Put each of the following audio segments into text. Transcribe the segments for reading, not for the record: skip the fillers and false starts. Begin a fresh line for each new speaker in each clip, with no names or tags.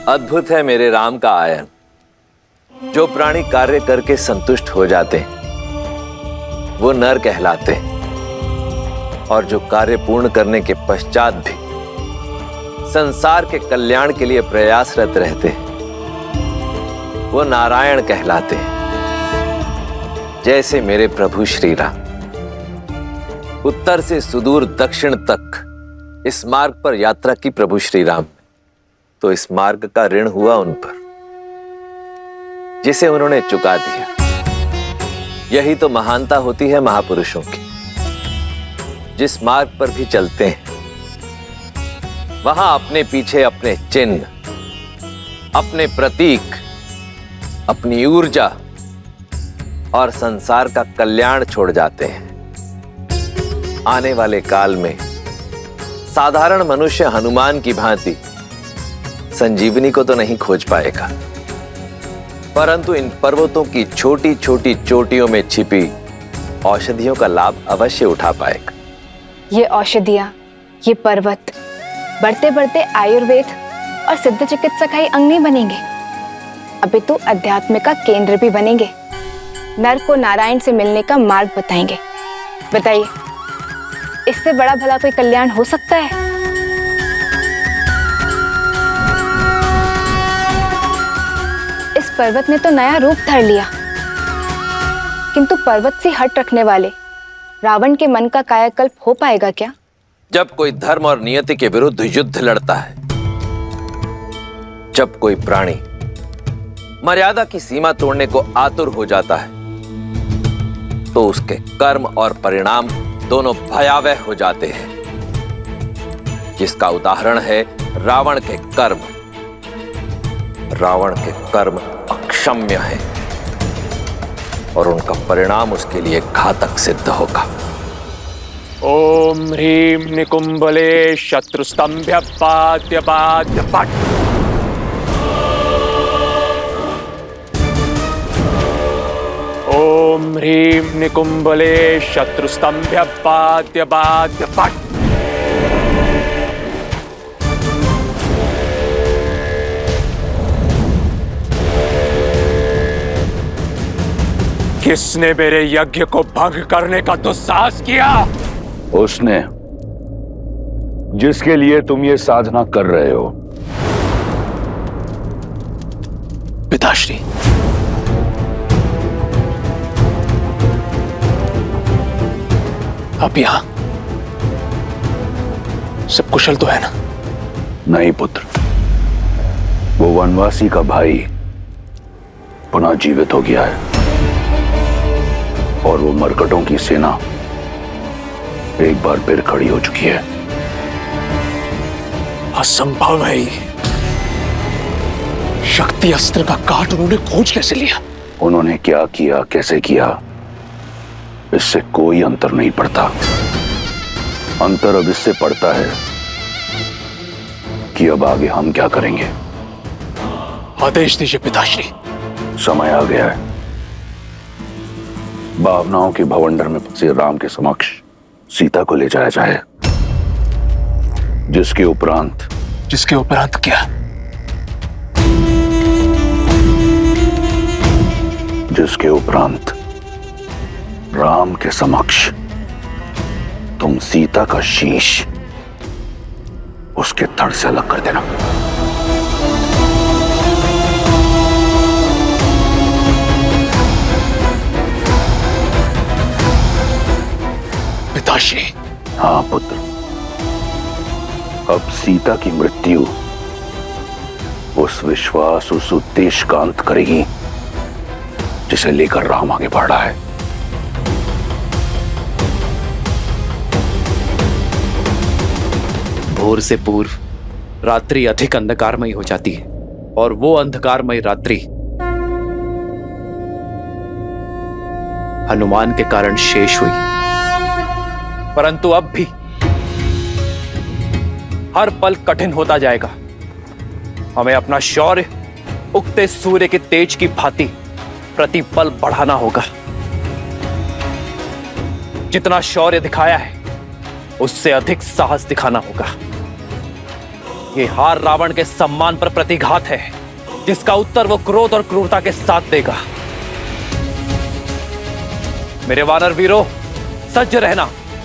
अद्भुत है मेरे राम का आयन। जो प्राणी कार्य करके संतुष्ट हो जाते वो नर कहलाते, और जो कार्य पूर्ण करने के पश्चात भी संसार के कल्याण के लिए प्रयासरत रहते वो नारायण कहलाते। जैसे मेरे प्रभु श्री राम उत्तर से सुदूर दक्षिण तक इस मार्ग पर यात्रा की प्रभु श्री राम, तो इस मार्ग का ऋण हुआ उन पर जिसे उन्होंने चुका दिया। यही तो महानता होती है महापुरुषों की। जिस मार्ग पर भी चलते हैं वहां अपने पीछे अपने चिन्ह, अपने प्रतीक, अपनी ऊर्जा और संसार का कल्याण छोड़ जाते हैं। आने वाले काल में साधारण मनुष्य हनुमान की भांति संजीवनी को तो नहीं खोज पाएगा, परंतु इन पर्वतों की छोटी छोटी चोटियों में छिपी औषधियों का लाभ अवश्य उठा पाएगा।
ये औषधियां, ये पर्वत बढ़ते बढ़ते आयुर्वेद और सिद्ध चिकित्सा का ही अंग नहीं बनेंगे, अभी तो अध्यात्म का केंद्र भी बनेंगे। नर को नारायण से मिलने का मार्ग बताएंगे। बताइए, इससे बड़ा भला कोई कल्याण हो सकता है? इस पर्वत ने तो नया रूप धर लिया, किंतु पर्वत से हट रखने वाले रावण के मन का कायाकल्प हो पाएगा क्या?
जब कोई धर्म और नियति के विरुद्ध युद्ध लड़ता है, जब कोई प्राणी मर्यादा की सीमा तोड़ने को आतुर हो जाता है, तो उसके कर्म और परिणाम दोनों भयावह हो जाते हैं। जिसका उदाहरण है रावण के कर्म। रावण के कर्म अक्षम्य हैं और उनका परिणाम उसके लिए घातक सिद्ध होगा।
ओम ह्रीं निकुंभले शत्रुस्तंभ्य पाद्य पाद्य पट। ओम ह्रीं निकुंभले शत्रुस्तंभ्य पाद्य पाद्य पट। किसने मेरे यज्ञ को भंग करने का दुस्साहस किया?
उसने जिसके लिए तुम ये साधना कर रहे हो।
पिताश्री, आप यहां सब कुशल तो है ना?
नहीं पुत्र, वो वनवासी का भाई पुनः जीवित हो गया है और वो मरकटों की सेना एक बार फिर खड़ी हो चुकी है।
असंभव है ये। शक्ति अस्त्र का काट उन्होंने खोज कैसे लिया?
उन्होंने क्या किया, कैसे किया, इससे कोई अंतर नहीं पड़ता। अंतर अब इससे पड़ता है कि अब आगे हम क्या करेंगे।
आदेश दीजिए पिताश्री।
समय आ गया है। भावनाओं के भवंडर में फंसे राम के समक्ष सीता को ले जाया जाए, जिसके उपरांत
क्या?
जिसके उपरांत राम के समक्ष तुम सीता का शीश उसके धड़ से अलग कर देना।
पिताश्री।
हाँ पुत्र, अब सीता की मृत्यु उस विश्वास, उस उद्देश्य का अंत करेगी जिसे लेकर राम आगे बढ़ रहा है।
भोर से पूर्व रात्रि अधिक अंधकारमयी हो जाती है और वो अंधकारमयी रात्रि हनुमान के कारण शेष हुई। परंतु अब भी हर पल कठिन होता जाएगा। हमें अपना शौर्य उगते सूर्य के तेज की भांति प्रतिपल बढ़ाना होगा। जितना शौर्य दिखाया है उससे अधिक साहस दिखाना होगा। ये हार रावण के सम्मान पर प्रतिघात है, जिसका उत्तर वो क्रोध और क्रूरता के साथ देगा। मेरे वानर वीरों, सज्ज रहना,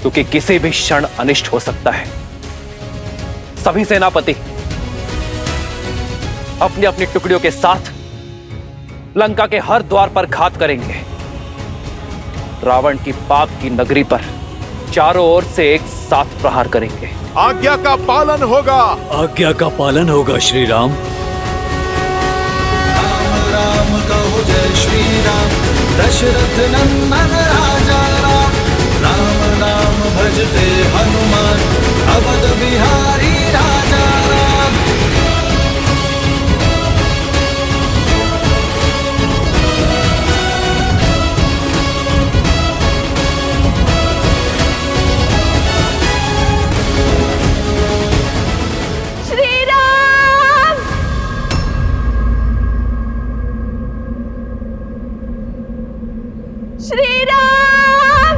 क्योंकि किसी भी क्षण अनिष्ट हो सकता है। सभी सेनापति अपनी अपनी टुकड़ियों के साथ लंका के हर द्वार पर घात करेंगे। रावण की पाप की नगरी पर चारों ओर से एक साथ प्रहार करेंगे।
आज्ञा का पालन होगा।
आज्ञा का पालन होगा श्री राम।
राम राम कहो जय श्री राम, दशरथ नंदन राजा राम। राम राम भजते हनुमान, अवध बिहारी राजा राम।
श्री राम। श्री राम।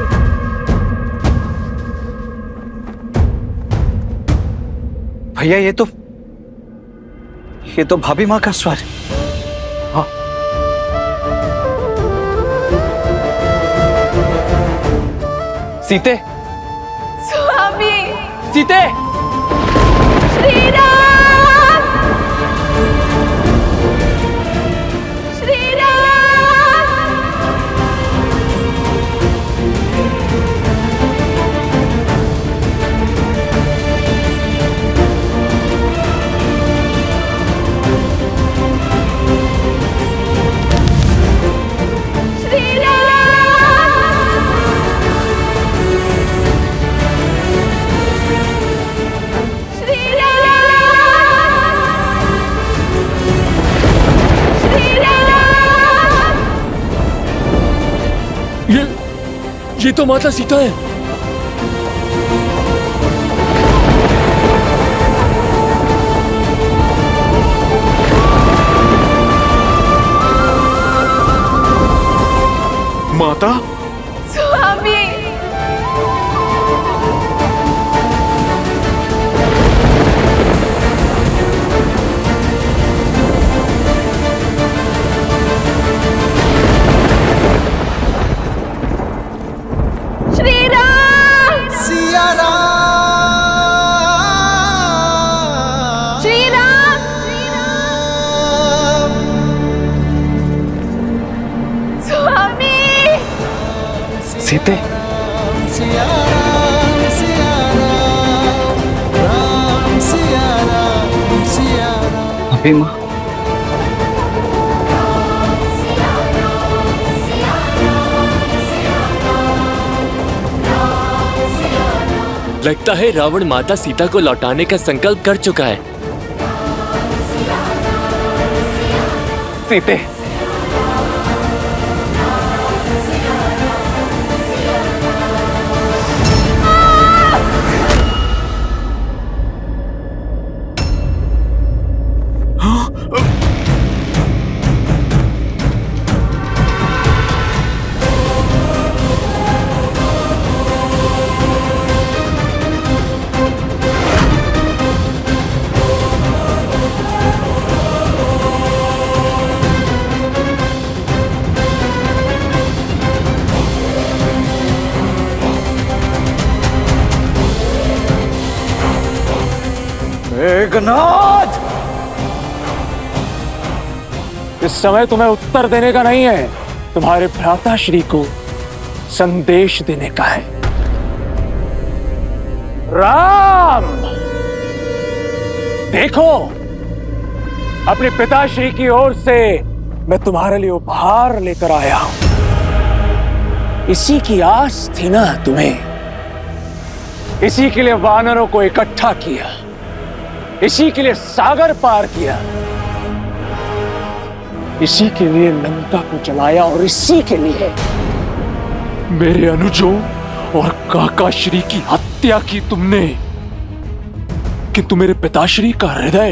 भैया ये तो भाभी माँ का स्वर है। हाँ।
सीते,
स्वामी।
सीते,
श्री राम। श्री राम। श्री राम। श्री राम। श्री राम।
ये तो माता सीता है।
माता,
स्वामी। श्री राम।
सिया राम।
श्री राम। स्वामी।
सीते,
सिया राम, सिया राम, राम सिया राम, सिया राम।
भाभी माँ, लगता है रावण माता सीता को लौटाने का संकल्प कर चुका है।
सीते,
मेघनाद, इस समय तुम्हें उत्तर देने का नहीं है, तुम्हारे भ्राता श्री को संदेश देने का है। राम, देखो, अपने पिताश्री की ओर से मैं तुम्हारे लिए उपहार लेकर आया हूं। इसी की आस थी ना तुम्हें, इसी के लिए वानरों को इकट्ठा किया, इसी के लिए सागर पार किया, इसी के लिए लंका को जलाया और इसी के लिए मेरे अनुजों और काकाश्री की हत्या की तुमने। किंतु मेरे पिताश्री का हृदय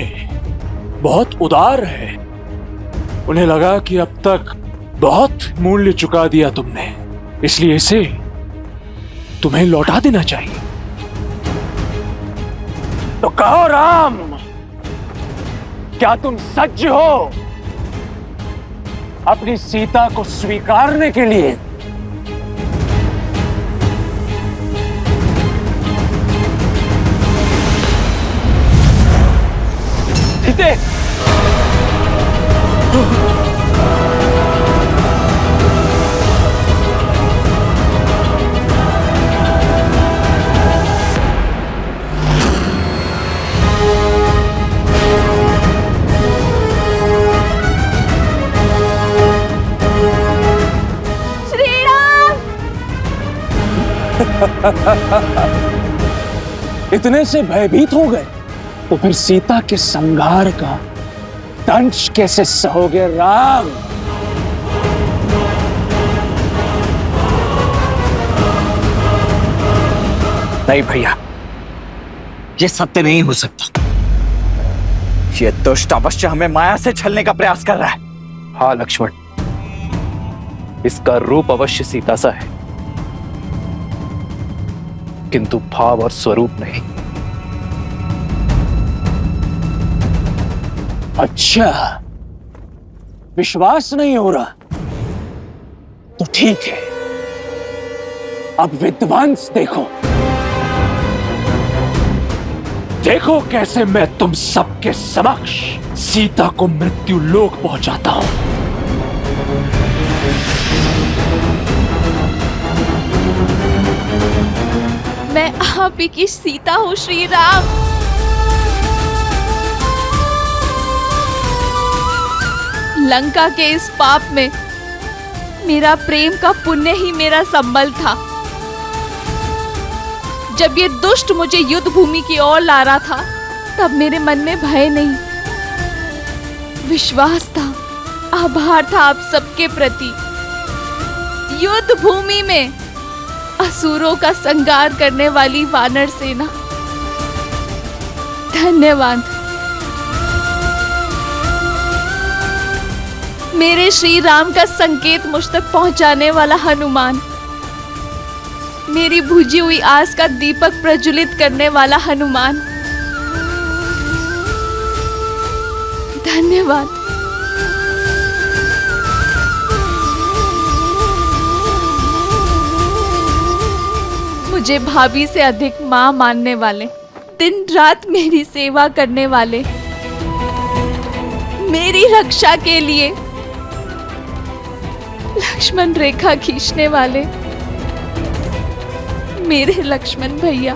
बहुत उदार है। उन्हें लगा कि अब तक बहुत मूल्य चुका दिया तुमने, इसलिए इसे तुम्हें लौटा देना चाहिए। तो कहो राम, क्या तुम सज्ज हो अपनी सीता को स्वीकारने के लिए? सीते! इतने से भयभीत हो गए तो फिर सीता के संहार का दंश कैसे सहोगे राम?
नहीं भैया, ये सत्य नहीं हो सकता। ये दुष्ट अवश्य हमें माया से छलने का प्रयास कर रहा है।
हाँ लक्ष्मण, इसका रूप अवश्य सीता सा है, किंतु भाव और स्वरूप नहीं।
अच्छा, विश्वास नहीं हो रहा तो ठीक है, अब विध्वंस देखो। देखो कैसे मैं तुम सबके समक्ष सीता को मृत्यु लोक पहुंचाता हूं।
मैं आप ही की सीता हूँ श्री राम। लंका के इस पाप में मेरा प्रेम का पुण्य ही मेरा संबल था। जब ये दुष्ट मुझे युद्ध भूमि की ओर ला रहा था, तब मेरे मन में भय नहीं, विश्वास था, आभार था आप सबके प्रति। युद्ध भूमि में असुरों का संहार करने वाली वानर सेना, धन्यवाद। मेरे श्री राम का संकेत मुझ तक पहुंचाने वाला हनुमान, मेरी बुझी हुई आस का दीपक प्रज्वलित करने वाला हनुमान, धन्यवाद। मुझे भाभी से अधिक मां मानने वाले, दिन रात मेरी सेवा करने वाले, मेरी रक्षा के लिए लक्ष्मण रेखा खींचने वाले, मेरे लक्ष्मण भैया,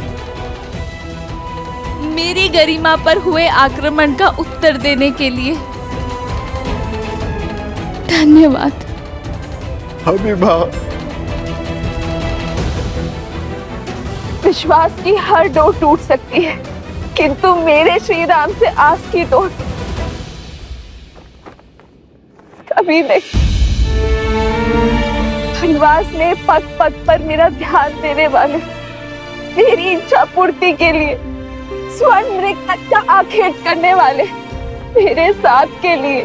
मेरी गरिमा पर हुए आक्रमण का उत्तर देने के लिए धन्यवाद।
हबीबा,
विश्वास की हर डोर टूट सकती है, किंतु मेरे श्री राम से आस की डोर कभी नहीं। वनवास में पग पग पर मेरा ध्यान देने वाले, मेरी इच्छा पूर्ति के लिए स्वर्ण मृग तक का आखेट करने वाले, मेरे साथ के लिए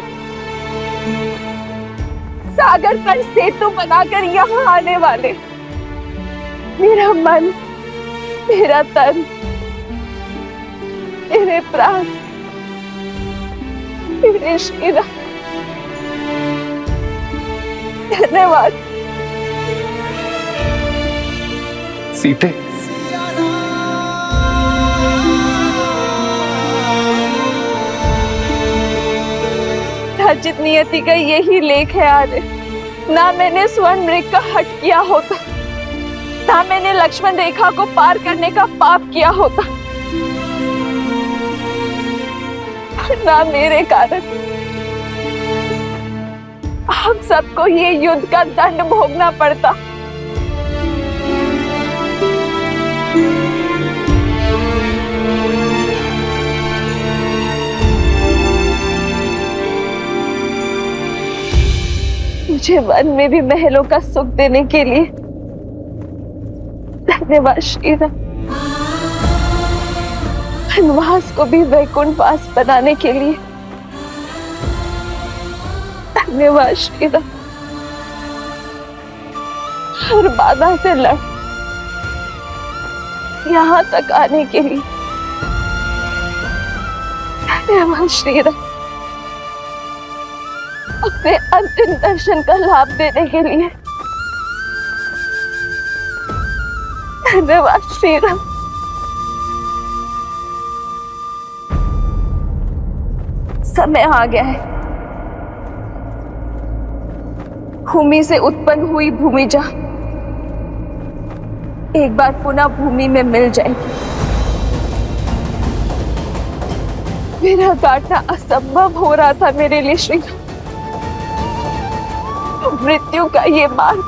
सागर पर सेतु बनाकर यहाँ आने वाले, मेरा मन, मेरा तन, मेरे प्राण, मेरे श्री राम, धन्यवाद।
सीते,
राजित नियति का यही लेख है आर्य। ना मैंने स्वर्ण मृग का हट किया होता, ना मैंने लक्ष्मण रेखा को पार करने का पाप किया होता, ना मेरे कारण हम सबको ये युद्ध का दंड भोगना पड़ता। मुझे वन में भी महलों का सुख देने के लिए धन्यवाद श्री राम। वनवास को भी वैकुंठ वास बनाने के लिए धन्यवाद श्री राम। हर बाधा से लड़ यहाँ तक आने के लिए धन्यवाद श्री राम।
अपने अंतिम दर्शन का लाभ देने के लिए। धन्यवाद श्री राम। समय आ गया है। भूमि से उत्पन्न हुई भूमिजा एक बार पुनः भूमि में मिल जाएगी। मेरा काटना असंभव हो रहा था मेरे लिए श्री राम। मृत्यु का ये मार्ग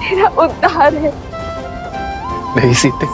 मेरा उद्धार है।
नहीं सीते,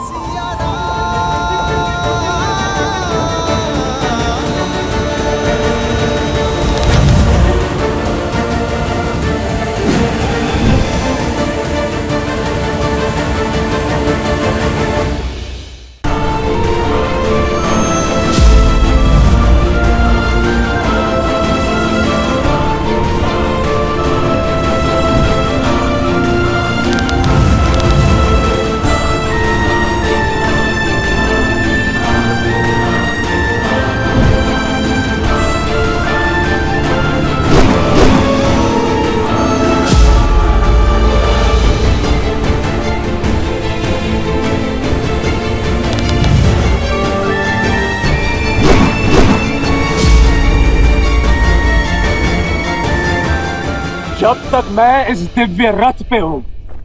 जब तक मैं इस दिव्य रथ पे हूं,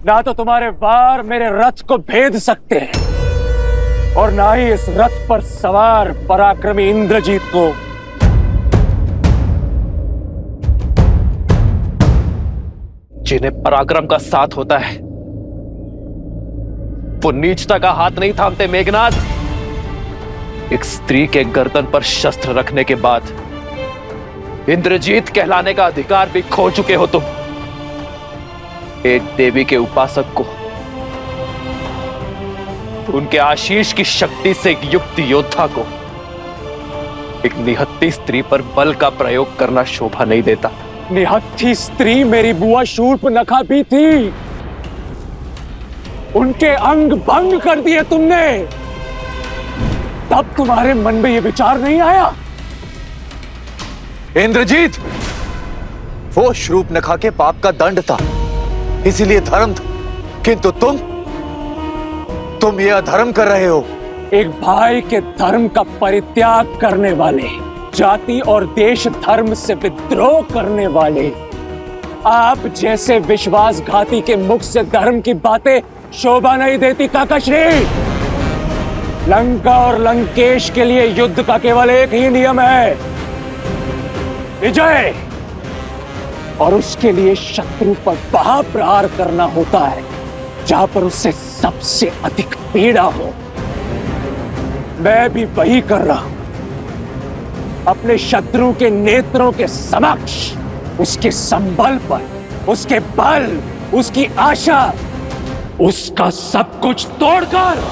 ना तो तुम्हारे वार मेरे रथ को भेद सकते हैं और ना ही इस रथ पर सवार पराक्रमी इंद्रजीत को।
जिन्हें पराक्रम का साथ होता है वो नीचता का हाथ नहीं थामते मेघनाथ। एक स्त्री के गर्दन पर शस्त्र रखने के बाद इंद्रजीत कहलाने का अधिकार भी खो चुके हो तुम। एक देवी के उपासक को उनके आशीष की शक्ति से एक युक्त योद्धा को एक निहत्थी स्त्री पर बल का प्रयोग करना शोभा नहीं देता।
निहत्थी स्त्री मेरी बुआ शूर्पनखा भी थी। उनके अंग भंग कर दिए तुमने, तब तुम्हारे मन में यह विचार नहीं आया?
इंद्रजीत, वो शूर्पनखा के पाप का दंड था, इसीलिए धर्म था, किंतु तुम ये अधर्म कर रहे हो।
एक भाई के धर्म का परित्याग करने वाले, जाति और देश धर्म से विद्रोह करने वाले, आप जैसे विश्वासघाती के मुख से धर्म की बातें शोभा नहीं देती काकाश्री। लंका और लंकेश के लिए युद्ध का केवल एक ही नियम है, विजय। और उसके लिए शत्रु पर वहां प्रहार करना होता है जहां पर उससे सबसे अधिक पीड़ा हो। मैं भी वही कर रहा हूं। अपने शत्रु के नेत्रों के समक्ष उसके संबल पर, उसके बल, उसकी आशा, उसका सब कुछ तोड़कर